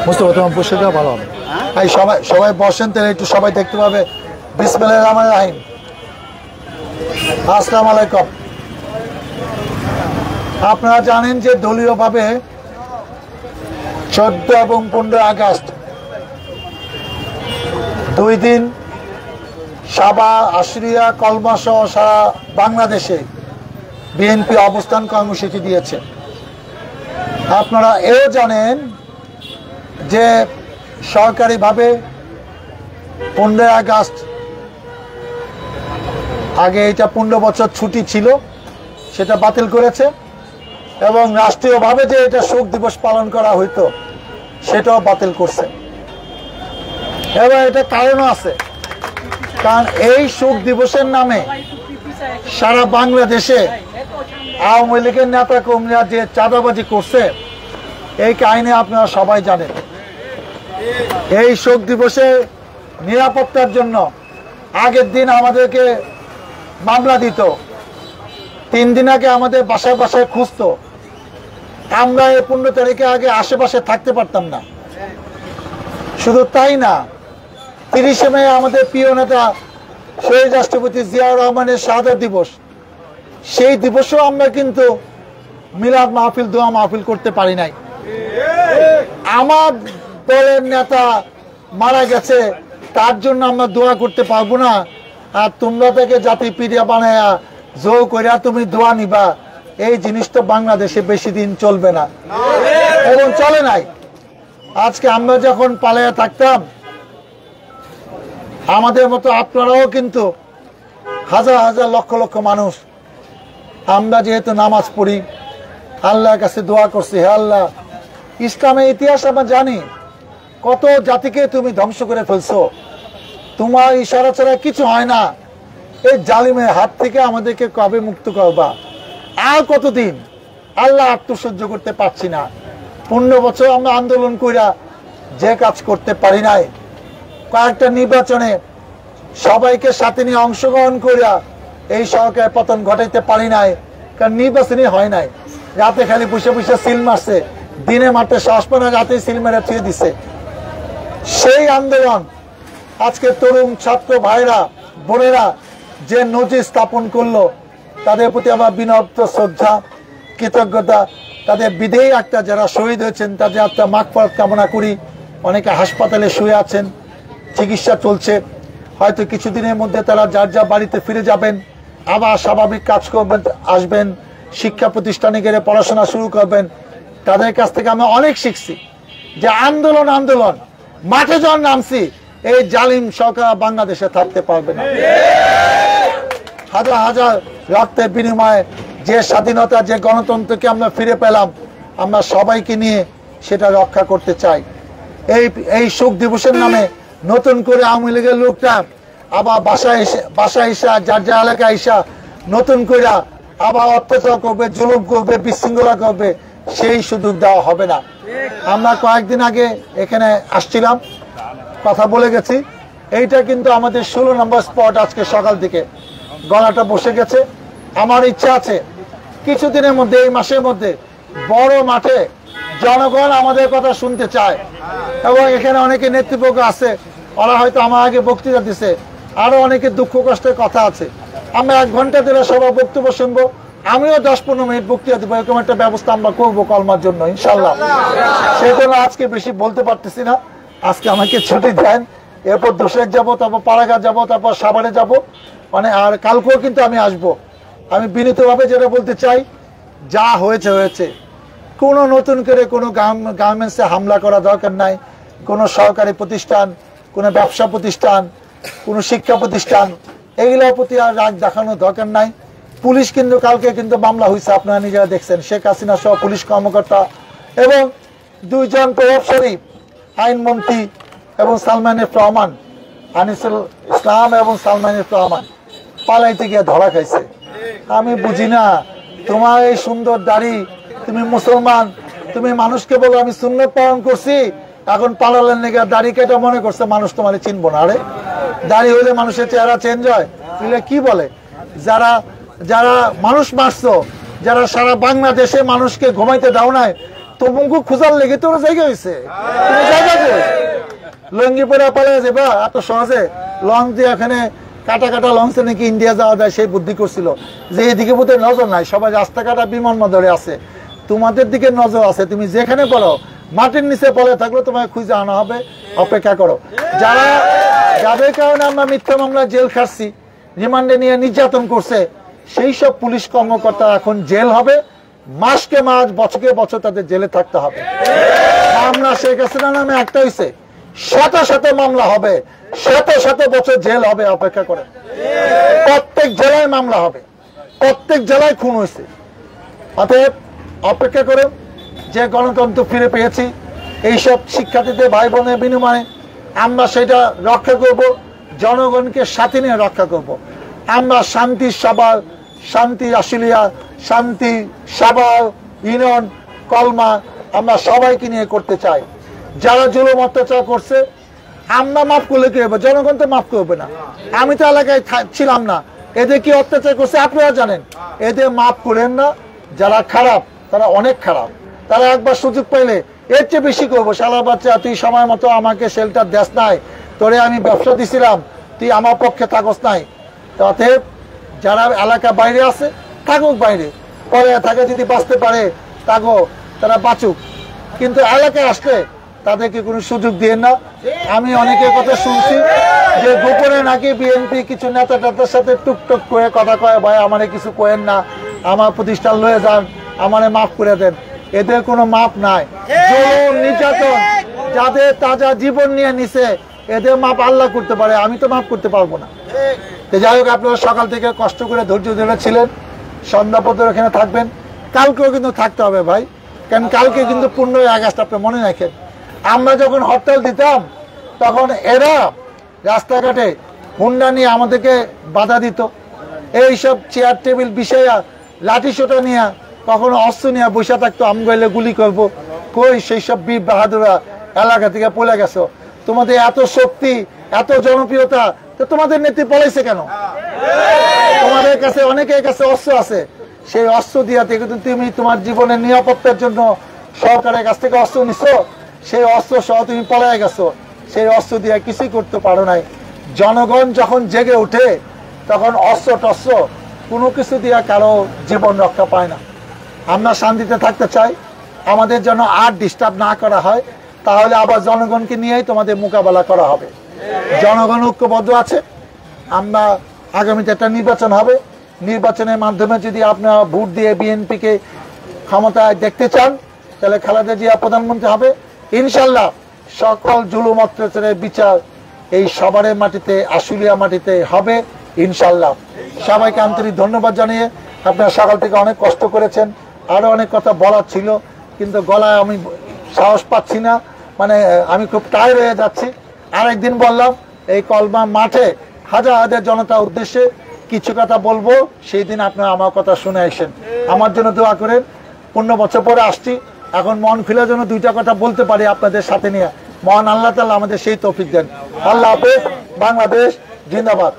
মুস্তফা তোমার পুষ্টিটা ভালো হবে। এই সবাই সবাই বসেন, তাহলে একটু সবাই দেখতে পাবে। বিসমিল্লাহির রহমানির রহিম। আসসালামু আলাইকুম। আপনারা জানেন যে দলীয়ভাবে 14 এবং 15 আগস্ট 2 দিন সাবা, আশুলিয়া, কলমা সহ সারা বাংলাদেশে বিএনপি অবস্থান কর্মসূচি দিয়েছে। আপনারা এও জানেন যে সরকারিভাবে 15 আগস্ট আগে এটা 15 বছর ছুটি ছিল, সেটা বাতিল করেছে এবং রাষ্ট্রীয়ভাবে যে এটা শোক দিবস পালন করা হইতো সেটাও বাতিল করছে। এবং এটা কারণও আছে, কারণ এই শোক দিবসের নামে সারা বাংলাদেশে আওয়ামী লীগের নেতা কর্মীরা যে চাঁদাবাজি করছে এই কাহিনী আপনারা সবাই জানেন। এই শোক দিবসে নিরাপত্তার জন্য আগের দিন আমাদেরকে মামলা দিত, 3 দিন আগে আমাদের বাসায় বাসায় খুঁজতো। আমরা এই 15 তারিখে আগে আশেপাশে থাকতে পারতাম না। শুধু তাই না, 30শে মে আমাদের প্রিয় নেতা শহীদ রাষ্ট্রপতি জিয়াউর রহমানের শাহাদাত দিবস, সেই দিবসেও আমরা কিন্তু মিলাদ মাহফিল, দোয়া মাহফিল করতে পারি নাই। আমার দলের নেতা মারা গেছে, তার জন্য আমরা দোয়া করতে পারবো না, আর তোমরা থেকে জাতি পিড়িয়া বানায়া জোর করিয়া তুমি দোয়া নিবা, এই জিনিস তো বাংলাদেশে বেশি দিন চলবে না এবং চলে নাই। আজকে আমরা যখন পালাইয়া থাকতাম, আমাদের মতো আপনারাও কিন্তু হাজার হাজার লক্ষ লক্ষ মানুষ, আমরা যেহেতু নামাজ পড়ি, আল্লাহর কাছে দোয়া করছি, হে আল্লাহ, ইসলামের ইতিহাস আমরা জানি, কত জাতিকে তুমি ধ্বংস করে ফেলছো, তোমার ইশারা ছাড়া কিছু হয় না, এই জালিমের হাত থেকে আমাদেরকে কবে মুক্ত করবা, আর কতদিন? আল্লাহ আত্মসহ্য করতে পারছি না। 15 বছর আমরা আন্দোলন কইরা যে কাজ করতে পারি নাই, কয়েকটা নির্বাচনে সবাইকে সাথে নিয়ে অংশগ্রহণ করিয়া এই সরকারের পতন ঘটাইতে পারি নাই, কারণ নির্বাচনই হয় নাই। রাতে খালি বসে বসে সিল মারছে, দিনে মারতে সাহস পায় না, রাতে সিল মেরে ছুঁয়ে দিছে। সেই আন্দোলন আজকে তরুণ ছাত্র ভাইরা বোনেরা যে নজির স্থাপন করলো, তাদের প্রতি আমার বিনম্র শ্রদ্ধা, কৃতজ্ঞতা। তাদের বিধেয়ী একটা যারা শহীদ হয়েছেন তাদের একটা মাগফিরাত কামনা করি। অনেকে হাসপাতালে শুয়ে আছেন, চিকিৎসা চলছে, হয়তো কিছুদিনের মধ্যে তারা যার যা বাড়িতে ফিরে যাবেন, আবার স্বাভাবিক কাজ করবেন, আসবেন, শিক্ষা প্রতিষ্ঠানে গেলে পড়াশোনা শুরু করবেন। তাদের কাছ থেকে আমরা অনেক শিখছি যে আন্দোলন আন্দোলন মাঠে যখন নামছি, এই জালিম সরকার বাংলাদেশে থাকতে পারবে না। হাজার হাজার রক্তের বিনিময়ে যে স্বাধীনতা, যে গণতন্ত্রকে আমরা ফিরে পেলাম, আমরা সবাইকে নিয়ে সেটা রক্ষা করতে চাই। এই শোক দিবসের নামে নতুন করে আওয়ামী লীগের লোকটা আবার বাসায় এসা যার যা এলাকায় এসা নতুন করে আবার অত্যাচার করবে, জুলুম করবে, বিশৃঙ্খলা করবে, সেই সুযোগ দেওয়া হবে না। আমরা কয়েকদিন আগে এখানে আসছিলাম, কথা বলে গেছি, এইটা কিন্তু আমাদের 16 নম্বর স্পট। আজকে সকাল থেকে গলাটা বসে গেছে। আমার ইচ্ছা আছে কিছুদিনের মধ্যে, এই মাসের মধ্যে বড় মাঠে জনগণ আমাদের কথা শুনতে চায় এবং এখানে অনেকে নেতৃবর্গ আছে, ওরা হয়তো আমার আগে বক্তৃতা দিছে, আরো অনেকে দুঃখ কষ্টের কথা আছে। আমরা 1 ঘন্টা ধরে সবার বক্তব্য শুনবো, আমিও 10-15 মিনিট বক্তৃতা দেবো, এরকম একটা ব্যবস্থা আমরা করবো কলমার জন্য ইনশাল্লাহ। সেই জন্য আজকে বেশি বলতে পারতেছি না, আজকে আমাকে ছুটি দেন, এরপর দোষের যাবো, তারপর পাড়াঘাট যাবো, তারপর সাভারে যাবো, মানে আর কালকেও কিন্তু আমি আসবো। আমি বিনীতভাবে যেটা বলতে চাই, যা হয়েছে হয়েছে, কোনো নতুন করে কোনো গার্মেন্টসে হামলা করা দরকার নাই। কোনো সরকারি প্রতিষ্ঠান, কোনো ব্যবসা প্রতিষ্ঠান, কোনো শিক্ষা প্রতিষ্ঠান, এগুলোর প্রতি আর রাগ দেখানোর দরকার নাই। পুলিশ কিন্তু কালকে কিন্তু মামলা হয়েছে, আপনারা নিজেরা দেখছেন, শেখ হাসিনা সহ পুলিশ কর্মকর্তা এবং 2 জন প্রভাবশালী আইনমন্ত্রী এবং সালমান এফ রহমান, আনিসুল ইসলাম এবং সালমান এফ রহমান পালাইতে গিয়ে ধরা খাইছে। আমি বুঝি না, তোমার এই সুন্দর দাড়ি, তুমি মুসলমান, তুমি মানুষকে বলো আমি সুন্নত পালন করছি, এখন পালালেন নাকি দাড়ি কেটে মনে করছে মানুষ তোমার চিনবো না। আরে দাড়ি হইলে মানুষের চেহারা চেঞ্জ হয়, কি বলে? যারা যারা মানুষ মারছো, যারা সারা বাংলাদেশে মানুষকে ঘুমাইতে দাও নাই, তোমাকে খোঁজার লেগে তোর জায়গা হয়েছে, জায়গা লঙ্গি পরে পালিয়ে যাবা এত সহজে? লঞ্চ দিয়ে এখানে কাটা কাটা লঞ্চে নাকি ইন্ডিয়া যাওয়া যায়, সেই বুদ্ধি করছিল যে এদিকে বোধহয় নজর নাই, সবাই রাস্তা কাটা বিমান বন্দরে আছে, তোমাদের দিকে নজর আছে। তুমি যেখানে পড়ো মাটির নিচে পড়ে থাকলে তোমায় খুঁজে আনা হবে, অপেক্ষা করো। যারা যাদের কারণে আমরা মিথ্যা মামলা জেল খাটছি, রিমান্ডে নিয়ে নির্যাতন করছে, সেই সব পুলিশ কর্মকর্তা এখন জেল হবে, মাসকে মাস বছরকে বছর তাদের জেলে থাকতে হবে। মামলা শেখ হাসিনা নামে একটা হয়েছে, শত শত মামলা হবে, শত শত বছর জেল হবে, অপেক্ষা করে। প্রত্যেক জেলায় মামলা হবে, প্রত্যেক জেলায় খুন হয়েছে। অতএব অপেক্ষা করে, যে গণতন্ত্র ফিরে পেয়েছি এইসব শিক্ষার্থীদের ভাই বোনের বিনিময়ে আমরা সেটা রক্ষা করব, জনগণকে সাথে নিয়ে রক্ষা করব। আমরা শান্তি সভা, শান্তি আশুলিয়া, শান্তি সভা, ইউনিয়ন, কলমা আমরা সবাইকে নিয়ে করতে চাই। যারা জুলুম অত্যাচার করছে আমরা মাফ করলে কি হবে? জনগণ তো মাফ করবে না। আমি তো এলাকায় ছিলাম না, এদের কি অত্যাচার করছে আপনারা জানেন। এদের মাফ করেন না। যারা খারাপ তারা অনেক খারাপ, তারা একবার সুযোগ পাইলে এর চেয়ে বেশি করবো। শালা বাচ্চা, তুই সময় মতো আমাকে শেল্টার দেস নাই, তোরে আমি ব্যবসা দিছিলাম, তুই আমার পক্ষে থাকস নাই। অতএব যারা এলাকা বাইরে আছে থাকুক বাইরে, পরে থাকে যদি বাঁচতে পারে থাকো, তারা বাঁচুক, কিন্তু এলাকায় আসলে তাদেরকে কোনো সুযোগ দিয়ে না। আমি অনেকের কথা শুনছি যে গোপনে নাকি বিএনপি কিছু নেতা টেতার সাথে টুকটুক করে কথা কয়, ভাই আমারে কিছু কয়েন না, আমার প্রতিষ্ঠান লয়ে যান, আমারে মাফ করে দেন। এদের কোনো মাপ নাই। জুলুম নির্যাতন যাদের তাজা জীবন নিয়ে নিছে, এদের মাপ আল্লাহ করতে পারে, আমি তো মাফ করতে পারবো না। যাই হোক, আপনারা সকাল থেকে কষ্ট করে ধৈর্য ধরেছিলেন, সন্ধ্যা পর্যন্ত এখানে থাকবেন। কালকেও কিন্তু থাকতে হবে ভাই, কারণ কালকে কিন্তু 15ই আগস্ট, আপনি মনে রাখেন। আমরা যখন হরতাল দিতাম তখন এরা রাস্তাঘাটে হুন্ডা নিয়ে আমাদেরকে বাধা দিত, এইসব চেয়ার টেবিল বিষয়া লাঠি সোটা নিয়ে, কখনো অস্ত্র নিয়ে বসে থাকতো, আম গেলে গুলি করবো। কই সেই সব বীর বাহাদুরা এলাকা থেকে পড়ে গেছো। তোমাদের এত শক্তি, এত জনপ্রিয়তা, তো তোমাদের নেত্রী পলাইছে কেন? তোমাদের কাছে অনেকের কাছে অস্ত্র আছে, সেই অস্ত্র দিয়া থেকে তুমি তোমার জীবনের নিরাপত্তার জন্য সরকারের কাছ থেকে অস্ত্র নিছো, সেই অস্ত্র সহ তুমি পলায় গেছো, সেই অস্ত্র দিয়ে কিছুই করতে পারো নাই। জনগণ যখন জেগে ওঠে তখন অস্ত্র টস্ত্র কোনো কিছু দিয়ে কারো জীবন রক্ষা পায় না। আমরা শান্তিতে থাকতে চাই, আমাদের যেন আর ডিস্টার্ব না করা হয়, তাহলে আবার জনগণকে নিয়েই তোমাদের মোকাবেলা করা হবে। জনগণ ঐক্যবদ্ধ আছে। আমরা আগামীতে একটা নির্বাচন হবে, নির্বাচনের মাধ্যমে যদি আপনারা ভোট দিয়ে বিএনপিকে ক্ষমতায় দেখতে চান, তাহলে খালেদা জিয়া প্রধানমন্ত্রী হবে ইনশাল্লাহ। সকল জুলুম অত্যাচারের বিচার এই সবারের মাটিতে, আশুলিয়া মাটিতে হবে ইনশাল্লাহ। সবাইকে আন্তরিক ধন্যবাদ জানিয়ে, আপনারা সকাল থেকে অনেক কষ্ট করেছেন, আরো অনেক কথা বলার ছিল কিন্তু গলায় আমি সাহস পাচ্ছি না, মানে আমি খুব টায়ার্ড হয়ে যাচ্ছি। আরেকদিন বললাম এই কলমা মাঠে হাজার হাজার জনতার উদ্দেশ্যে কিছু কথা বলবো, সেই দিন আপনারা আমার কথা শুনে আসেন। আমার জন্য দোয়া করেন। 15 বছর পরে আসছি, এখন মন খুলে যেন দুইটা কথা বলতে পারি আপনাদের সাথে নিয়ে। মহান আল্লাহ তাআলা আমাদের সেই তৌফিক দেন। আল্লাহ হাফেজ। বাংলাদেশ জিন্দাবাদ।